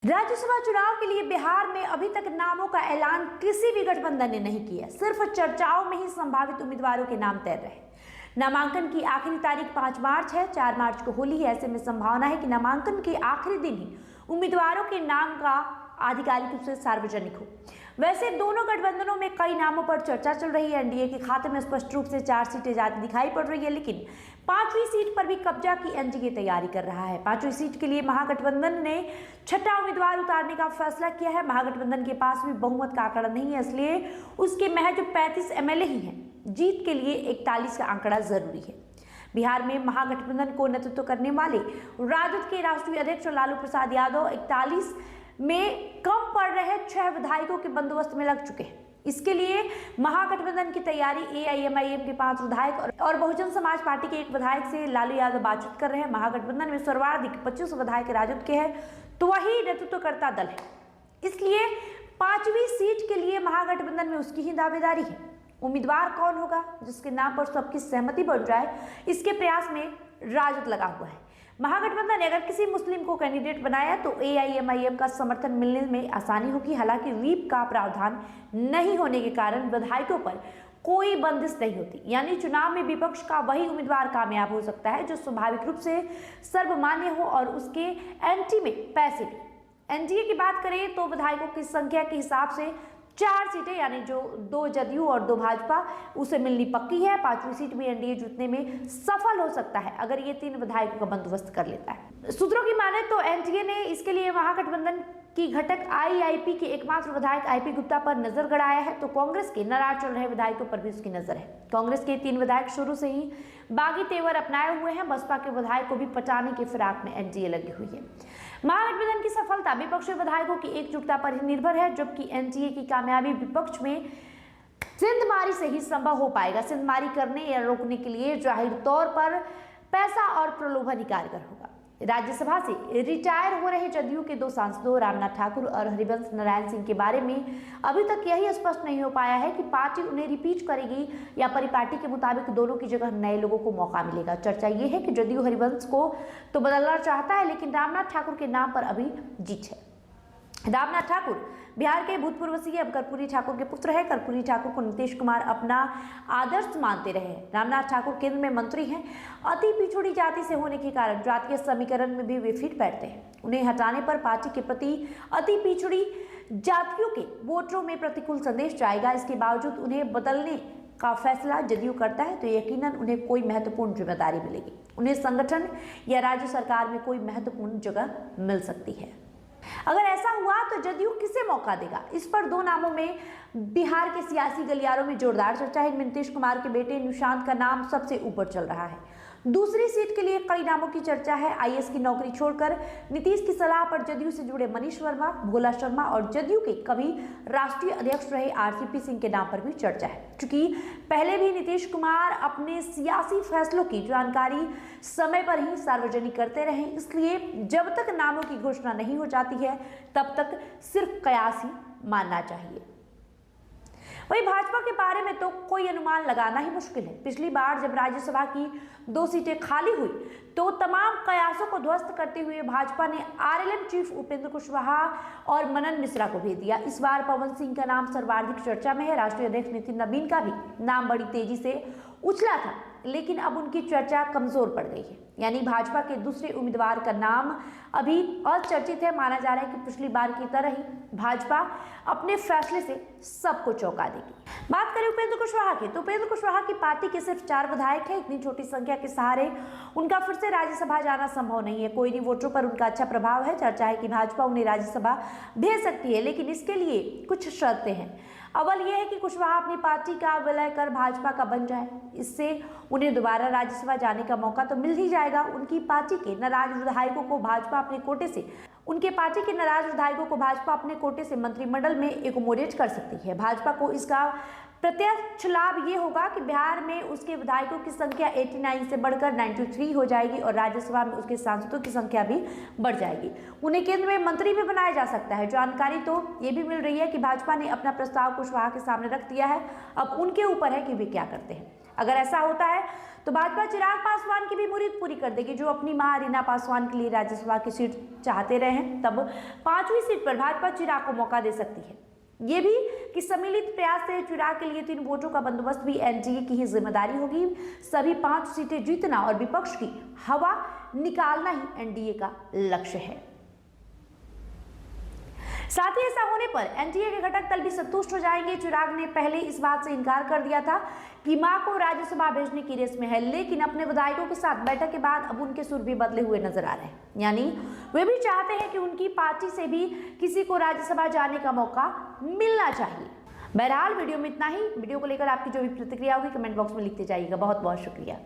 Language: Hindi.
राज्यसभा चुनाव के लिए बिहार में अभी तक नामों का ऐलान किसी भी गठबंधन ने नहीं किया। सिर्फ चर्चाओं में ही संभावित उम्मीदवारों के नाम तैर रहे। नामांकन की आखिरी तारीख 5 मार्च है। 4 मार्च को होली है। ऐसे में संभावना है कि नामांकन के आखिरी दिन ही उम्मीदवारों के नाम का आधिकारिक रूप से सार्वजनिक हो। वैसे दोनों गठबंधनों में कई नामों पर चर्चा चल रही है। एनडीए के खाते में स्पष्ट रूप से 4 सीटें जाती दिखाई पड़ रही है, लेकिन 5वीं सीट पर भी कब्जा की एनडीए तैयारी कर रहा है। 5वीं सीट के लिए महागठबंधन ने 6ठा उम्मीदवार उतारने का फैसला किया है। महागठबंधन के पास भी बहुमत का आंकड़ा नहीं है, इसलिए उसके महज 35 एमएलए ही हैं। जीत के लिए 41 का आंकड़ा जरूरी है। बिहार में महागठबंधन को नेतृत्व करने वाले राजद के राष्ट्रीय अध्यक्ष लालू प्रसाद यादव 41 में कम पड़ रहे 6 विधायकों के बंदोबस्त में लग चुके हैं। इसके लिए महागठबंधन की तैयारी एआईएमआईएम के 5 विधायक और बहुजन समाज पार्टी के 1 विधायक से लालू यादव बातचीत कर रहे हैं। महागठबंधन में सर्वाधिक 25 विधायक राजद के हैं, तो वही नेतृत्वकर्ता दल है। इसलिए 5वीं सीट के लिए महागठबंधन में उसकी ही दावेदारी है। उम्मीदवार कौन होगा जिसके नाम पर सबकी सहमति बढ़ जाए, इसके प्रयास में राजद लगा हुआ है। महागठबंधन ने अगर किसी मुस्लिम को कैंडिडेट बनाया तो एआईएमआईएम का समर्थन मिलने में आसानी होगी। हालांकि व्हीप का प्रावधान नहीं होने के कारण विधायकों पर कोई बंदिश नहीं होती, यानी चुनाव में विपक्ष का वही उम्मीदवार कामयाब हो सकता है जो स्वाभाविक रूप से सर्वमान्य हो और उसके एंटी में पैसे भी। एनडीए की बात करें तो विधायकों की संख्या के हिसाब से 4 सीटें, यानी जो 2 जदयू और 2 भाजपा, उसे मिलनी पक्की है। 5वीं सीट में एनडीए जीतने में सफल हो सकता है अगर ये 3 विधायकों का बंदोबस्त कर लेता है। सूत्रों की माने तो एनडीए ने इसके लिए महागठबंधन की घटक आईआईपी के एकमात्र विधायक आईपी गुप्ता पर नजर गड़ाया है, तो कांग्रेस के नाराज चल रहे विधायकों पर भी उसकी नजर है। कांग्रेस के 3 विधायक शुरू से ही बागी तेवर अपनाए हुए हैं। बसपा के विधायक को भी पटाने के फिराक में एनडीए लगी हुई है। महागठबंधन की सफलता विपक्षी विधायकों की एकजुटता पर ही निर्भर है, जबकि एनडीए की कामयाबी विपक्ष में सिंधमारी से ही संभव हो पाएगा। सिंधमारी करने या रोकने के लिए जाहिर तौर पर पैसा और प्रलोभन ही कारगर होगा। राज्यसभा से रिटायर हो रहे जदयू के 2 सांसदों रामनाथ ठाकुर और हरिवंश नारायण सिंह के बारे में अभी तक यही स्पष्ट नहीं हो पाया है कि पार्टी उन्हें रिपीट करेगी या परिपाटी के मुताबिक दोनों की जगह नए लोगों को मौका मिलेगा। चर्चा ये है कि जदयू हरिवंश को तो बदलना चाहता है, लेकिन रामनाथ ठाकुर के नाम पर अभी जीत है। रामनाथ ठाकुर बिहार के भूतपूर्व सीएम कर्पूरी ठाकुर के पुत्र है। कर्पूरी ठाकुर को नीतीश कुमार अपना आदर्श मानते रहे। रामनाथ ठाकुर केंद्र में मंत्री हैं। अति पिछड़ी जाति से होने के कारण जातीय समीकरण में भी वे फिट बैठते हैं। उन्हें हटाने पर पार्टी के प्रति अति पिछड़ी जातियों के वोटरों में प्रतिकूल संदेश जाएगा। इसके बावजूद उन्हें बदलने का फैसला जदयू करता है तो यकीनन उन्हें कोई महत्वपूर्ण जिम्मेदारी मिलेगी। उन्हें संगठन या राज्य सरकार में कोई महत्वपूर्ण जगह मिल सकती है। अगर ऐसा हुआ तो जदयू किसे मौका देगा, इस पर 2 नामों में बिहार के सियासी गलियारों में जोरदार चर्चा है। नीतीश कुमार के बेटे निशांत का नाम सबसे ऊपर चल रहा है। दूसरी सीट के लिए कई नामों की चर्चा है। आईएएस की नौकरी छोड़कर नीतीश की सलाह पर जदयू से जुड़े मनीष वर्मा, भोला शर्मा और जदयू के कभी राष्ट्रीय अध्यक्ष रहे आरसीपी सिंह के नाम पर भी चर्चा है। क्योंकि पहले भी नीतीश कुमार अपने सियासी फैसलों की जानकारी समय पर ही सार्वजनिक करते रहे, इसलिए जब तक नामों की घोषणा नहीं हो जाती है तब तक सिर्फ कयास ही मानना चाहिए। वही भाजपा के बारे में तो कोई अनुमान लगाना ही मुश्किल है। पिछली बार जब राज्यसभा की 2 सीटें खाली हुई तो तमाम कयासों को ध्वस्त करते हुए भाजपा ने आरएलएम चीफ उपेंद्र कुशवाहा और मनन मिश्रा को भेज दिया। इस बार पवन सिंह का नाम सर्वाधिक चर्चा में है। राष्ट्रीय अध्यक्ष नितिन नवीन का भी नाम बड़ी तेजी से उछला था, लेकिन अब उनकी चर्चा कमजोर पड़ गई है। यानी भाजपा के दूसरे उम्मीदवार का नाम अभी अचर्चित है। माना जा रहा है कि पिछली बार की तरह ही भाजपा अपने फैसले से सबको चौंका देगी। बात करें उपेंद्र कुशवाहा की, तो उपेंद्र कुशवाहा की पार्टी के सिर्फ 4 विधायक हैं। इतनी छोटी संख्या के सहारे उनका फिर से राज्यसभा जाना संभव नहीं है। कोई नहीं वोटरों पर उनका अच्छा प्रभाव है। चर्चा है कि भाजपा उन्हें राज्यसभा भेज सकती है, लेकिन इसके लिए कुछ शर्तें हैं। अव्वल यह है कि कुशवाहा अपनी पार्टी का विलय कर भाजपा का बन जाए। इससे उन्हें दोबारा राज्यसभा जाने का मौका तो मिल ही जाएगा। उनकी पार्टी के नाराज विधायकों को भाजपा अपने कोटे से मंत्रिमंडल में एकोमोडेट कर सकती है। भाजपा को इसका प्रत्यक्ष लाभ ये होगा कि बिहार में उसके विधायकों की संख्या 89 से बढ़कर 93 हो जाएगी और राज्यसभा में उसके सांसदों की संख्या भी बढ़ जाएगी। उन्हें केंद्र में मंत्री भी बनाया जा सकता है। जानकारी तो ये भी मिल रही है कि भाजपा ने अपना प्रस्ताव कुशवाहा के सामने रख दिया है। अब उनके ऊपर है कि वे क्या करते हैं। अगर ऐसा होता है तो भाजपा चिराग पासवान की भी मुरीद पूरी कर देगी, जो अपनी मां रीना पासवान के लिए राज्यसभा की सीट चाहते रहे हैं। तब 5वीं सीट पर भाजपा चिराग को मौका दे सकती है। ये भी कि सम्मिलित प्रयास से चिराग के लिए 3 वोटों का बंदोबस्त भी एनडीए की ही जिम्मेदारी होगी। सभी 5 सीटें जीतना और विपक्ष की हवा निकालना ही एनडीए का लक्ष्य है। साथ ही ऐसा होने पर एनडीए के घटक दल भी संतुष्ट हो जाएंगे। चिराग ने पहले इस बात से इनकार कर दिया था कि मां को राज्यसभा भेजने की रेस में है, लेकिन अपने विधायकों के साथ बैठक के बाद अब उनके सुर भी बदले हुए नजर आ रहे हैं। यानी वे भी चाहते हैं कि उनकी पार्टी से भी किसी को राज्यसभा जाने का मौका मिलना चाहिए। बहरहाल वीडियो में इतना ही। वीडियो को लेकर आपकी जो भी प्रतिक्रिया होगी कमेंट बॉक्स में लिखते जाइएगा। बहुत बहुत शुक्रिया।